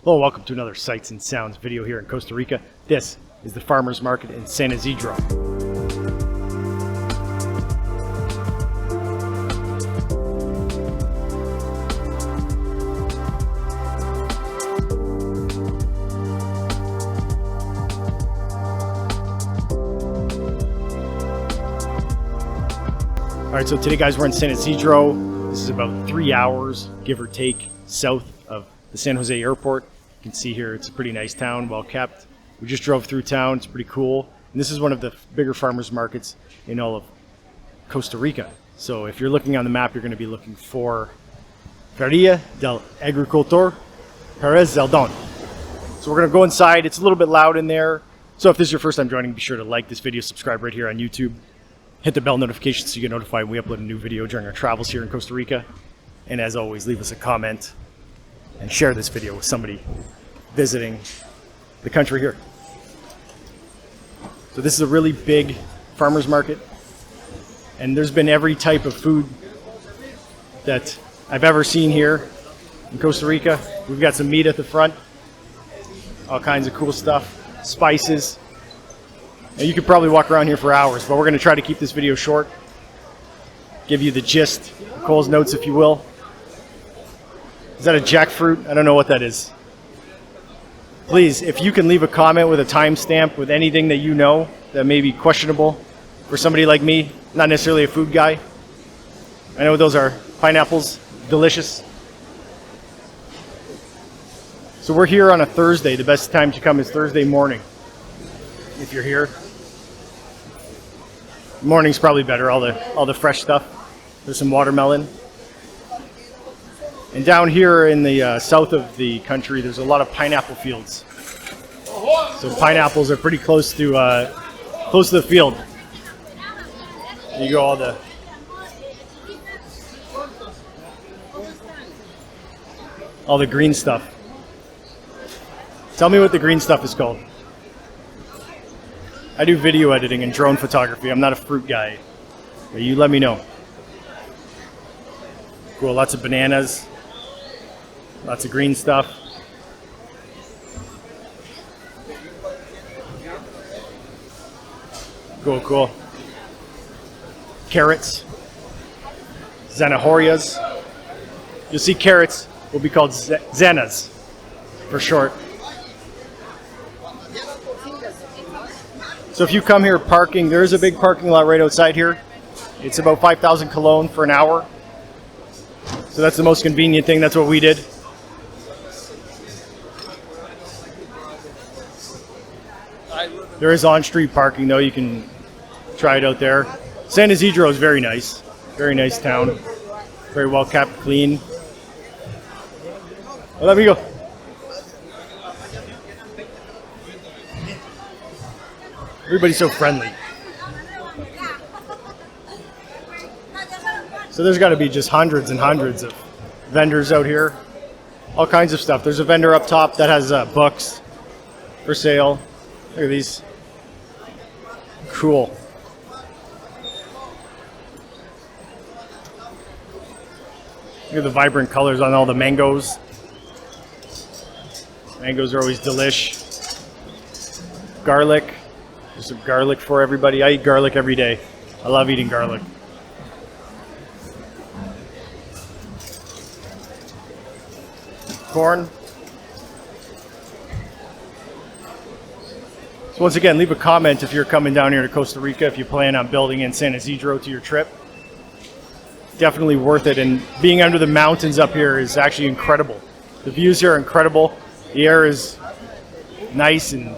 Hello, welcome to another Sights and Sounds video here in Costa Rica. This is the farmers market in San Isidro. Alright, so today guys, we're in San Isidro. This is about 3 hours, give or take, south of the San Jose airport. You can see here it's a pretty nice town, well kept. We just drove through town, it's pretty cool. And this is one of the bigger farmers markets in all of Costa Rica. So if you're looking on the map, you're going to be looking for Feria del Agricultor Perez Zeledon. So we're going to go inside. It's a little bit loud in there. So if this is your first time joining, be sure to like this video, subscribe right here on YouTube. Hit the bell notification so you get notified when we upload a new video during our travels here in Costa Rica. And as always, leave us a comment and share this video with somebody visiting the country here. So this is a really big farmers market, and there's been every type of food that I've ever seen here in Costa Rica. We've got some meat at the front, all kinds of cool stuff, spices. Now you could probably walk around here for hours, but we're going to try to keep this video short, give you the gist, Cole's notes if you will. Is that a jackfruit? I don't know what that is. Please, if you can leave a comment with a timestamp with anything that you know that may be questionable for somebody like me, not necessarily a food guy. I know what those are. Pineapples, delicious. So we're here on a Thursday. The best time to come is Thursday morning. If you're here, morning's probably better. All the fresh stuff. There's some watermelon. And down here in the south of the country, there's a lot of pineapple fields. So pineapples are pretty close to the field. You go all the green stuff. Tell me what the green stuff is called. I do video editing and drone photography. I'm not a fruit guy. But you let me know. Cool, lots of bananas. Lots of green stuff. Cool, cool. Carrots. Zanahorias. You'll see carrots will be called zanas for short. So if you come here parking, there is a big parking lot right outside here. It's about 5,000 cologne for an hour. So that's the most convenient thing. That's what we did. There is on-street parking though. You can try it out there. San Isidro is very nice. Very nice town. Very well kept, clean. Well, let me go. Everybody's so friendly. So there's got to be just hundreds and hundreds of vendors out here. All kinds of stuff. There's a vendor up top that has books for sale. Look at these. Cool. Look at the vibrant colors on all the mangoes. Mangoes are always delish. Garlic. There's some garlic for everybody. I eat garlic every day. I love eating garlic. Corn. So once again, leave a comment if you're coming down here to Costa Rica, if you plan on building in San Isidro to your trip. Definitely worth it, and being under the mountains up here is actually incredible. The views here are incredible. The air is nice and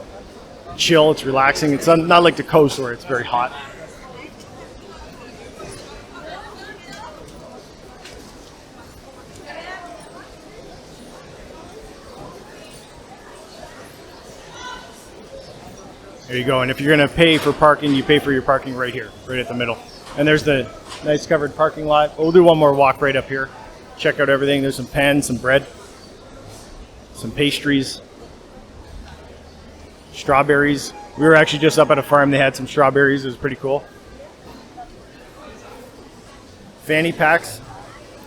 chill, it's relaxing. It's not like the coast where it's very hot. There you go, and if you're going to pay for parking, you pay for your parking right here, right at the middle. And there's the nice covered parking lot. We'll do one more walk right up here. Check out everything. There's some pans, some bread, some pastries, strawberries. We were actually just up at a farm. They had some strawberries. It was pretty cool. Fanny packs.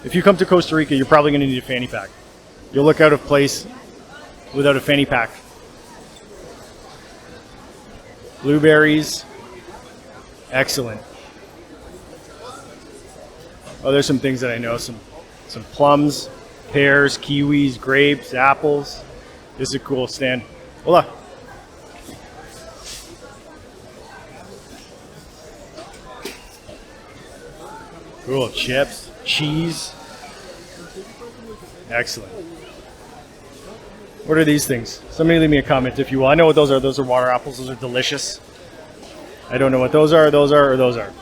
If you come to Costa Rica, you're probably going to need a fanny pack. You'll look out of place without a fanny pack. Blueberries. Excellent. Oh, there's some things that I know. Some plums, pears, kiwis, grapes, apples. This is a cool stand. Hola. Cool. Chips, cheese. Excellent. What are these things? Somebody leave me a comment if you will. I know what those are. Those are water apples. Those are delicious. I don't know what those are, or those are.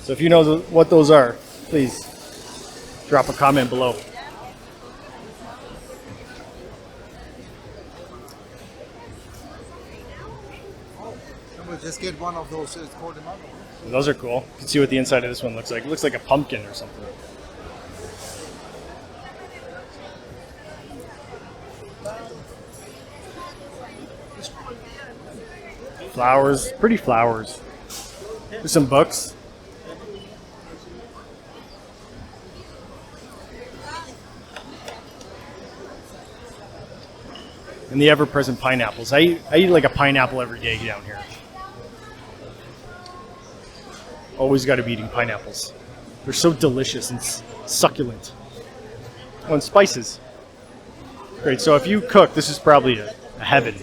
So if you know what those are, please drop a comment below. We'll just get one of those. It's called a mango. Those are cool. You can see what the inside of this one looks like. It looks like a pumpkin or something. Flowers, pretty flowers. There's some books. And the ever-present pineapples. I eat like a pineapple every day down here. Always got to be eating pineapples. They're so delicious and succulent. Oh, and spices. Great, so if you cook, this is probably a heaven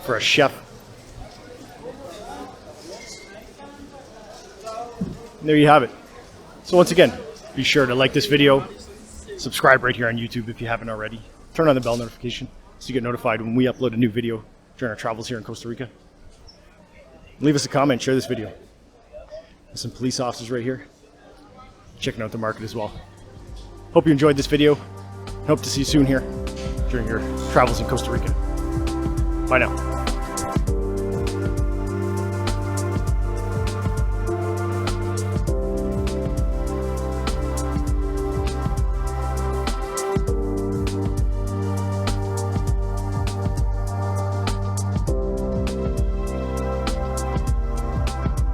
for a chef. And there you have it. So once again, be sure to like this video, subscribe right here on YouTube if you haven't already, turn on the bell notification so you get notified when we upload a new video during our travels here in Costa Rica. Leave us a comment, share this video. There's some police officers right here checking out the market as well. Hope you enjoyed this video. Hope to see you soon here during your travels in Costa Rica. Bye now.